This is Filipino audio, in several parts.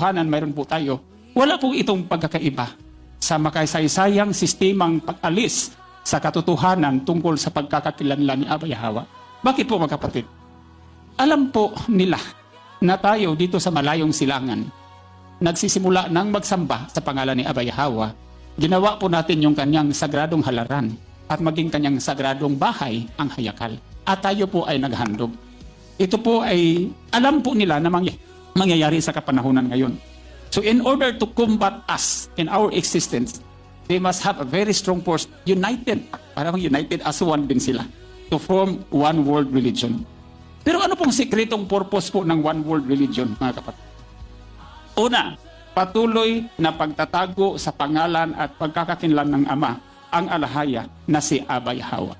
katotohanan mayroon po tayo, wala po itong pagkakaiba sa makasaysayang sistemang pag-alis sa katotohanan tungkol sa pagkakakilanlan ni Abba Yahweh. Bakit po mga kapatid? Alam po nila na tayo dito sa malayong silangan, nagsisimula ng magsamba sa pangalan ni Abba Yahweh, ginawa po natin yung kanyang sagradong halaran at maging kanyang sagradong bahay ang hayakal. At tayo po ay naghandog. Ito po ay alam po nila na mangyayari sa kapanahunan ngayon. So in order to combat us in our existence, they must have a very strong force, united, parang united as one din sila, to form one world religion. Pero ano pong sikretong purpose po ng one world religion, mga kapatid? Una, patuloy na pagtatago sa pangalan at pagkakakinlan ng Ama ang alahaya na si Abba Yahweh.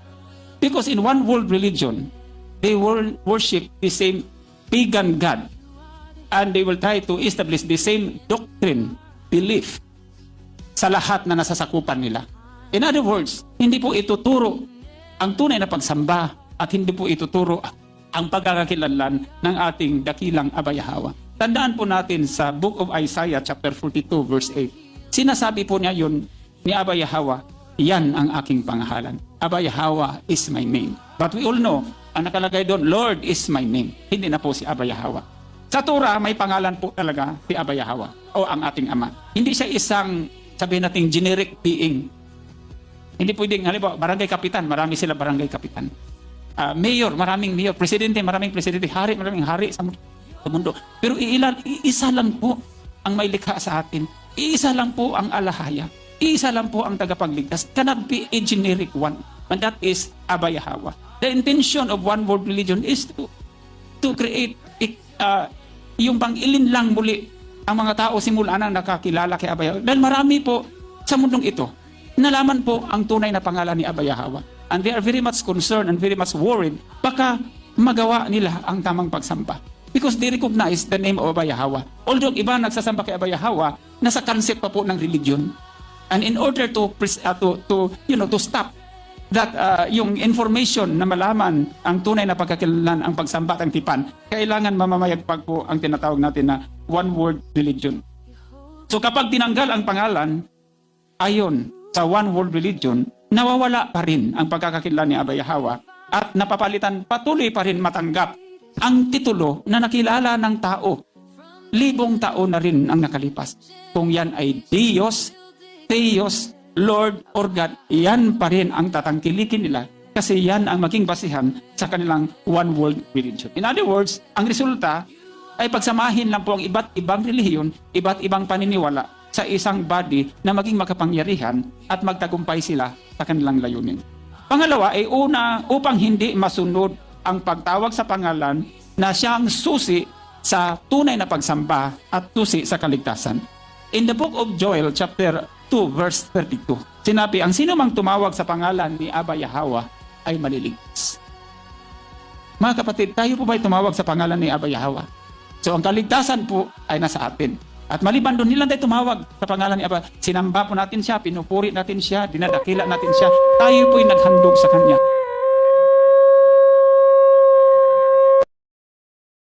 Because in one world religion, they will worship the same pagan God, and they will try to establish the same doctrine, belief, sa lahat na nasasakupan nila. In other words, hindi po ituturo ang tunay na pagsamba at hindi po ituturo ang pagkakakilanlan ng ating dakilang Abba Yahweh. Tandaan po natin sa Book of Isaiah chapter 42 verse 8. Sinasabi po niya yun ni Abba Yahweh, yan ang aking pangalan. Abba Yahweh is my name. But we all know, ang nakalagay doon, Lord is my name. Hindi na po si Abba Yahweh. Sa Torah, may pangalan po talaga si Abba Yahweh o ang ating Ama. Hindi siya isang, sabihin natin, generic being. Hindi pwedeng, halimbawa, barangay kapitan, marami sila barangay kapitan. Mayor, maraming mayor. Presidente, maraming presidente. Hari, maraming hari sa mundo. Pero iisa lang po ang may likha sa atin. Iisa lang po ang alahaya. Iisa lang po ang tagapagligtas. Cannot be a generic one. And that is Abba Yahweh. The intention of one world religion is to create yung pang-ilin lang muli ang mga tao simula na nakakilala kay Abba Yahweh. Dahil marami po sa mundong ito, nalaman po ang tunay na pangalan ni Abba Yahweh. And they are very much concerned and very much worried, baka magawa nila ang tamang pagsamba. Because they recognize the name of Abba Yahweh. Although iba nagsasamba kay Abba Yahweh, nasa concept pa po ng religion. And in order to stop that yung information na malaman ang tunay na pagkakilanlan, ang pagsamba at ang tipan, kailangan mamamayagpag po ang tinatawag natin na one world religion. So kapag tinanggal ang pangalan, ayon sa one world religion, nawawala pa rin ang pagkakakilanlan ni Abba Yahweh at napapalitan, patuloy pa rin matanggap ang titulo na nakilala ng tao. Libong taon na rin ang nakalipas. Kung yan ay Diyos, Theos, Lord or God, yan pa rin ang tatangkilikin nila kasi yan ang maging basihan sa kanilang one world religion. In other words, ang resulta ay pagsamahin lang po ang iba't ibang relihiyon, iba't ibang paniniwala sa isang body na maging makapangyarihan at magtagumpay sila sa kanilang layunin. Pangalawa ay upang hindi masunod ang pagtawag sa pangalan na siyang susi sa tunay na pagsamba at susi sa kaligtasan. In the book of Joel chapter 2 verse 32, sinabi, ang sino mang tumawag sa pangalan ni Abba Yahweh ay maliligtas. Mga kapatid, tayo po ba ay tumawag sa pangalan ni Abba Yahweh? So ang kaligtasan po ay nasa atin. At maliban doon, nilang tayo tumawag sa pangalan ni Abba. Sinamba po natin siya, pinupuri natin siya, dinadakila natin siya. Tayo po ay naghandog sa Kanya.